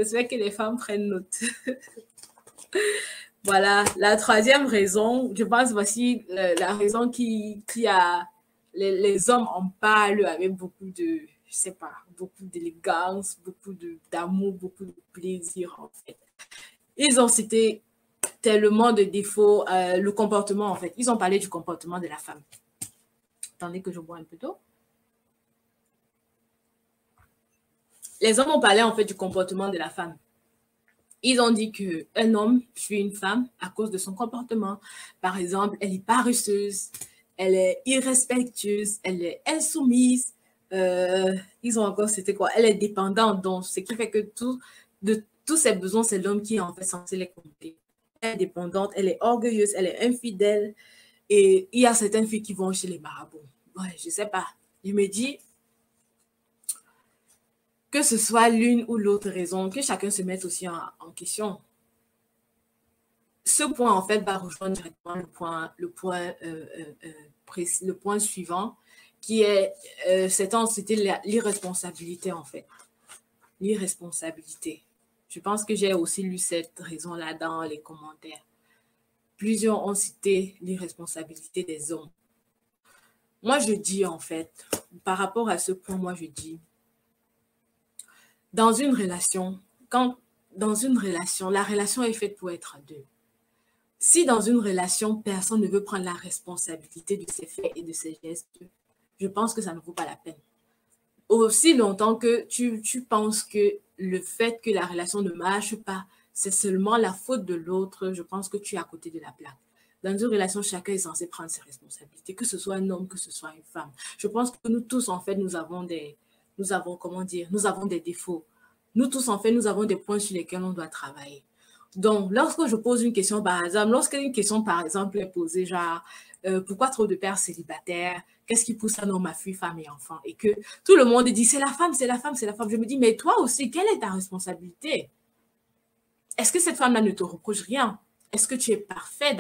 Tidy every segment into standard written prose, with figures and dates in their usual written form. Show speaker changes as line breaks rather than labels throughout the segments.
J'espère que les femmes prennent note. Voilà, la troisième raison, je pense voici la raison qui a les hommes en parlent avec beaucoup de, je sais pas, beaucoup d'élégance, beaucoup d'amour, beaucoup de plaisir en fait. Ils ont cité tellement de défauts, le comportement en fait. Ils ont parlé du comportement de la femme. Attendez que je bois un peu d'eau. Les hommes ont parlé en fait du comportement de la femme. Ils ont dit qu'un homme fuit une femme à cause de son comportement. Par exemple, elle est paresseuse, elle est irrespectueuse, elle est insoumise. Ils ont encore, c'était quoi? Elle est dépendante, donc ce qui fait que de tous ses besoins, c'est l'homme qui est en fait censé les combler. Elle est dépendante, elle est orgueilleuse, elle est infidèle. Et il y a certaines filles qui vont chez les marabouts. Ouais, je sais pas. Je me dis, que ce soit l'une ou l'autre raison, que chacun se mette aussi en question. Ce point, en fait, va rejoindre directement le point suivant, qui est, c'était l'irresponsabilité, en fait. L'irresponsabilité. Je pense que j'ai aussi lu cette raison-là dans les commentaires. Plusieurs ont cité l'irresponsabilité des hommes. Moi, je dis, en fait, par rapport à ce point, moi, je dis, dans une relation, la relation est faite pour être à deux. Si dans une relation, personne ne veut prendre la responsabilité de ses faits et de ses gestes, je pense que ça ne vaut pas la peine. Aussi longtemps que tu penses que le fait que la relation ne marche pas, c'est seulement la faute de l'autre, je pense que tu es à côté de la plaque. Dans une relation, chacun est censé prendre ses responsabilités, que ce soit un homme, que ce soit une femme. Je pense que nous tous, en fait, nous avons des défauts. Nous tous, en fait, nous avons des points sur lesquels on doit travailler. Donc, lorsque je pose une question, par exemple, lorsqu'une question, par exemple, est posée, genre, pourquoi trop de pères célibataires? Qu'est-ce qui pousse un homme à fuir femme et enfant? Et que tout le monde dit, c'est la femme, c'est la femme, c'est la femme. Je me dis, mais toi aussi, quelle est ta responsabilité? Est-ce que cette femme-là ne te reproche rien? Est-ce que tu es parfait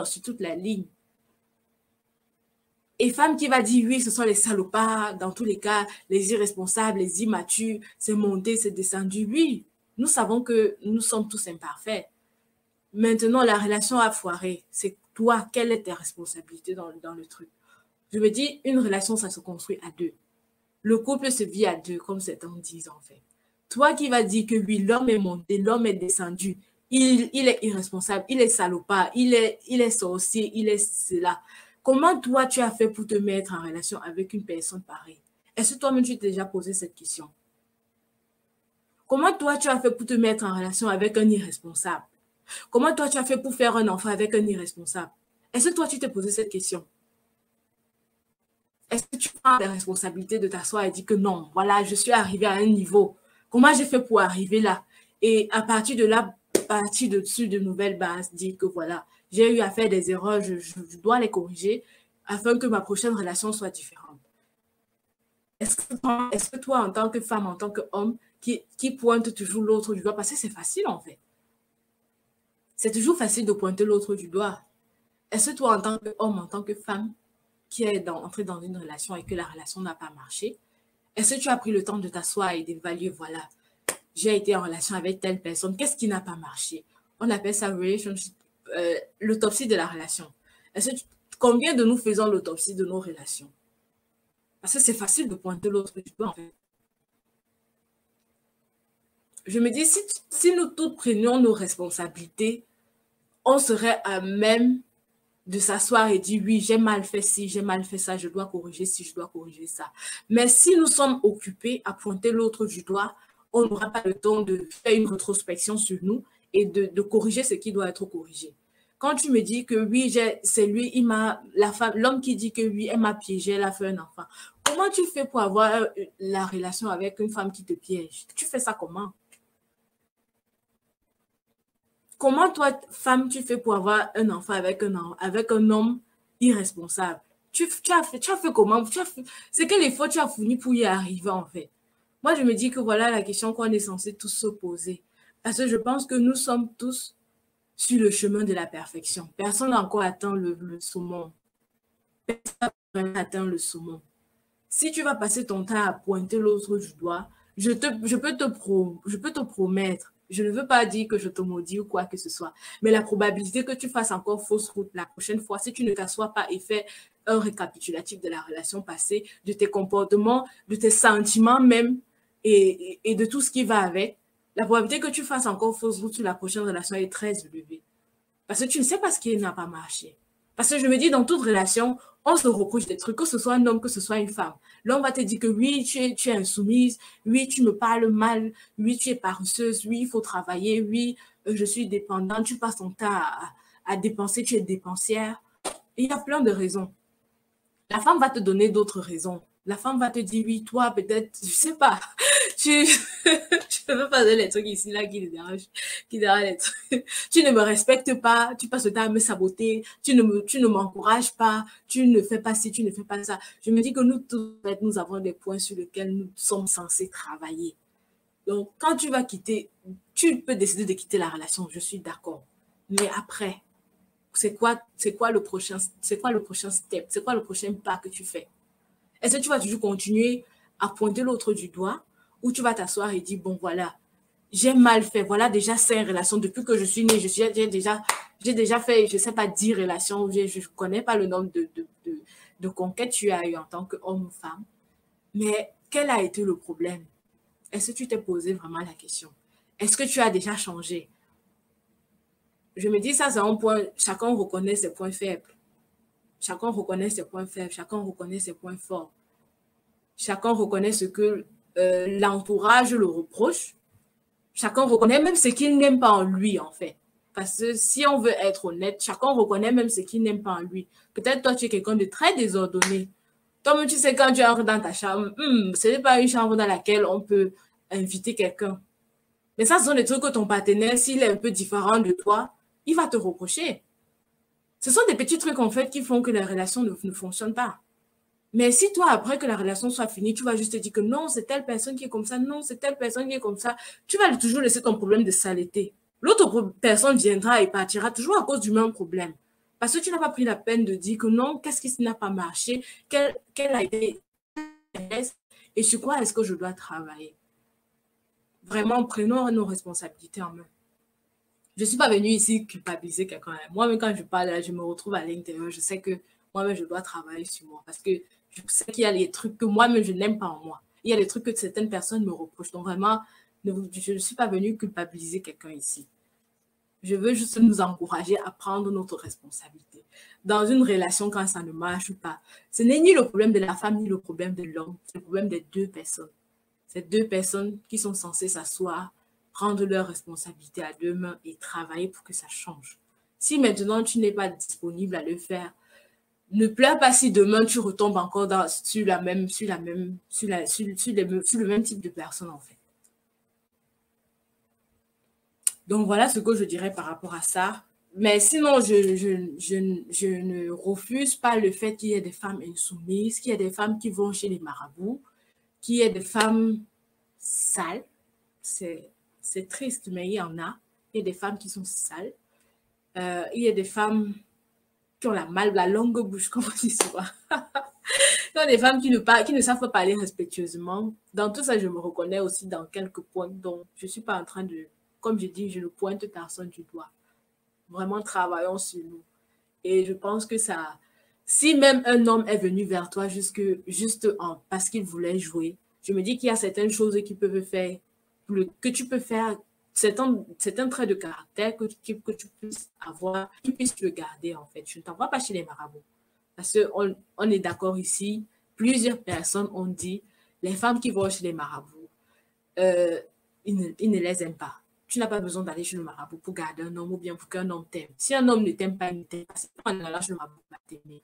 sur toute la ligne? Et femme qui va dire, oui, ce sont les salopards, dans tous les cas, les irresponsables, les immatures, c'est monté, c'est descendu. Oui, nous savons que nous sommes tous imparfaits. Maintenant, la relation a foiré. C'est toi, quelle est ta responsabilité dans le truc? Je me dis, une relation, ça se construit à deux. Le couple se vit à deux, comme certains disent en fait. Toi qui vas dire que oui, l'homme est monté, l'homme est descendu, il est irresponsable, il est salopard, il est sorcier, il est cela. Comment toi, tu as fait pour te mettre en relation avec une personne pareille? Est-ce que toi-même, tu t'es déjà posé cette question? Comment toi, tu as fait pour te mettre en relation avec un irresponsable? Comment toi, tu as fait pour faire un enfant avec un irresponsable? Est-ce que toi, tu t'es posé cette question? Est-ce que tu prends la responsabilité de t'asseoir et dire que non, voilà, je suis arrivé à un niveau. Comment j'ai fait pour arriver là? Et à partir de là, partir dessus de nouvelles bases, dire que voilà, j'ai eu à faire des erreurs, je dois les corriger afin que ma prochaine relation soit différente. Est-ce que toi, en tant que femme, en tant qu'homme, qui pointe toujours l'autre du doigt, parce que c'est facile en fait. C'est toujours facile de pointer l'autre du doigt. Est-ce que toi, en tant qu'homme, en tant que femme, qui est entré dans une relation et que la relation n'a pas marché, est-ce que tu as pris le temps de t'asseoir et d'évaluer, voilà, j'ai été en relation avec telle personne, qu'est-ce qui n'a pas marché? On appelle ça relationship, l'autopsie de la relation. Combien de nous faisons l'autopsie de nos relations? Parce que c'est facile de pointer l'autre du doigt, en fait. Je me dis, si nous toutes prenions nos responsabilités, on serait à même de s'asseoir et dire oui, j'ai mal fait ci, j'ai mal fait ça, je dois corriger ci, je dois corriger ça. Mais si nous sommes occupés à pointer l'autre du doigt, on n'aura pas le temps de faire une rétrospection sur nous et de corriger ce qui doit être corrigé. Quand tu me dis que oui, c'est lui, l'homme qui dit que oui, elle m'a piégé, elle a fait un enfant. Comment tu fais pour avoir la relation avec une femme qui te piège? Tu fais ça comment? Comment toi, femme, tu fais pour avoir un enfant avec un homme irresponsable? Tu as fait comment? C'est quel effort tu as fourni pour y arriver en fait? Moi, je me dis que voilà la question qu'on est censé tous se poser. Parce que je pense que nous sommes tous sur le chemin de la perfection. Personne n'a encore atteint le saumon. Personne n'a atteint le saumon. Si tu vas passer ton temps à pointer l'autre du doigt, je peux te promettre Je ne veux pas dire que je te maudis ou quoi que ce soit, mais la probabilité que tu fasses encore fausse route la prochaine fois, si tu ne t'assois pas et fais un récapitulatif de la relation passée, de tes comportements, de tes sentiments même et de tout ce qui va avec, la probabilité que tu fasses encore fausse route sur la prochaine relation est très élevée. Parce que tu ne sais pas ce qui n'a pas marché. Parce que je me dis, dans toute relation, on se reproche des trucs, que ce soit un homme, que ce soit une femme. L'homme va te dire que oui, tu es insoumise, oui, tu me parles mal, oui, tu es paresseuse, oui, il faut travailler, oui, je suis dépendante, tu passes ton temps à dépenser, tu es dépensière. Et il y a plein de raisons. La femme va te donner d'autres raisons. La femme va te dire, oui, toi, peut-être, je sais pas, tu, je ne veux pas dire les trucs ici, là, qui dérangent les trucs. Tu ne me respectes pas, tu passes le temps à me saboter, tu ne m'encourages pas, tu ne fais pas ci, tu ne fais pas ça. Je me dis que nous tous, nous avons des points sur lesquels nous sommes censés travailler. Donc, quand tu vas quitter, tu peux décider de quitter la relation, je suis d'accord. Mais après, c'est quoi le prochain step? C'est quoi le prochain pas que tu fais? Est-ce que tu vas toujours continuer à pointer l'autre du doigt ou tu vas t'asseoir et dire, bon, voilà, j'ai mal fait. Voilà déjà 5 relations. Depuis que je suis née, j'ai déjà fait, je ne sais pas, 10 relations. Je ne connais pas le nombre de conquêtes que tu as eu en tant qu'homme ou femme. Mais quel a été le problème? Est-ce que tu t'es posé vraiment la question? Est-ce que tu as déjà changé? Je me dis, ça, c'est un point, chacun reconnaît ses points faibles. Chacun reconnaît ses points faibles, chacun reconnaît ses points forts. Chacun reconnaît ce que l'entourage le reproche. Chacun reconnaît même ce qu'il n'aime pas en lui, en fait. Parce que si on veut être honnête, chacun reconnaît même ce qu'il n'aime pas en lui. Peut-être toi, tu es quelqu'un de très désordonné. Toi-même, tu sais, quand tu entres dans ta chambre, ce n'est pas une chambre dans laquelle on peut inviter quelqu'un. Mais ça, ce sont des trucs que ton partenaire, s'il est un peu différent de toi, il va te reprocher. Ce sont des petits trucs, en fait, qui font que la relation ne fonctionne pas. Mais si toi, après que la relation soit finie, tu vas juste te dire que non, c'est telle personne qui est comme ça, non, c'est telle personne qui est comme ça, tu vas toujours laisser ton problème de saleté. L'autre personne viendra et partira toujours à cause du même problème. Parce que tu n'as pas pris la peine de dire que non, qu'est-ce qui n'a pas marché, quel a été et sur quoi est-ce que je dois travailler. Vraiment, prenons nos responsabilités en main. Je ne suis pas venue ici culpabiliser quelqu'un. Moi-même, quand je parle, là, je me retrouve à l'intérieur. Je sais que moi-même, je dois travailler sur moi parce que je sais qu'il y a des trucs que moi-même, je n'aime pas en moi. Il y a des trucs que certaines personnes me reprochent. Donc, vraiment, je ne suis pas venue culpabiliser quelqu'un ici. Je veux juste nous encourager à prendre notre responsabilité. Dans une relation, quand ça ne marche pas, ce n'est ni le problème de la femme, ni le problème de l'homme. C'est le problème des deux personnes. Ces deux personnes qui sont censées s'asseoir, prendre leurs responsabilités à deux mains et travailler pour que ça change. Si maintenant tu n'es pas disponible à le faire, ne pleure pas si demain tu retombes encore sur le même type de personne en fait. Donc voilà ce que je dirais par rapport à ça. Mais sinon, je ne refuse pas le fait qu'il y ait des femmes insoumises, qu'il y ait des femmes qui vont chez les marabouts, qu'il y ait des femmes sales. C'est triste, mais il y en a. Il y a des femmes qui sont sales. Il y a des femmes qui ont la longue bouche, comme on dit souvent. Il y a des femmes qui ne savent pas parler respectueusement. Dans tout ça, je me reconnais aussi dans quelques points. Donc, je ne suis pas en train de, comme je dis, je ne pointe personne du doigt. Vraiment, travaillons sur nous. Et je pense que ça, si même un homme est venu vers toi juste parce qu'il voulait jouer, je me dis qu'il y a certaines choses qui peuvent faire, que tu peux faire, certains traits de caractère que tu puisses avoir, tu puisses le garder en fait. Je ne t'envoie pas chez les marabouts. Parce qu'on est d'accord ici, plusieurs personnes ont dit, les femmes qui vont chez les marabouts, ils ne les aiment pas. Tu n'as pas besoin d'aller chez le marabout pour garder un homme ou bien pour qu'un homme t'aime. Si un homme ne t'aime pas, il ne t'aime pas. C'est pas en allant chez le marabout qu'il va t'aimer.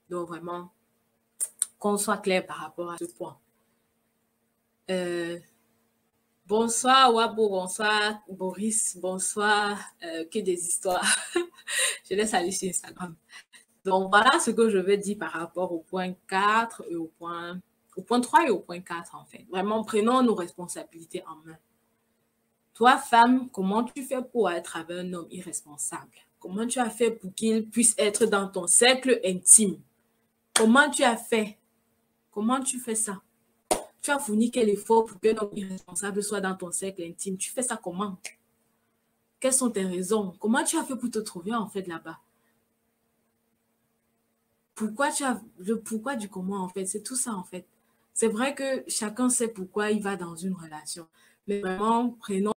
Donc vraiment, qu'on soit clair par rapport à ce point. Bonsoir Wabo, bonsoir Boris, bonsoir que des histoires. Je laisse aller sur Instagram. Donc voilà ce que je vais dire par rapport au point 4 et au point 3 et au point 4 en fait. Vraiment, prenons nos responsabilités en main. Toi, femme, comment tu fais pour être avec un homme irresponsable? Comment tu as fait pour qu'il puisse être dans ton cercle intime? Comment tu as fait? Comment tu fais ça? Tu as fourni quel effort pour qu'un homme irresponsable soit dans ton cercle intime? Tu fais ça comment? Quelles sont tes raisons? Comment tu as fait pour te trouver en fait là-bas? Pourquoi le pourquoi du comment en fait? C'est tout ça en fait. C'est vrai que chacun sait pourquoi il va dans une relation. Mais vraiment, prenons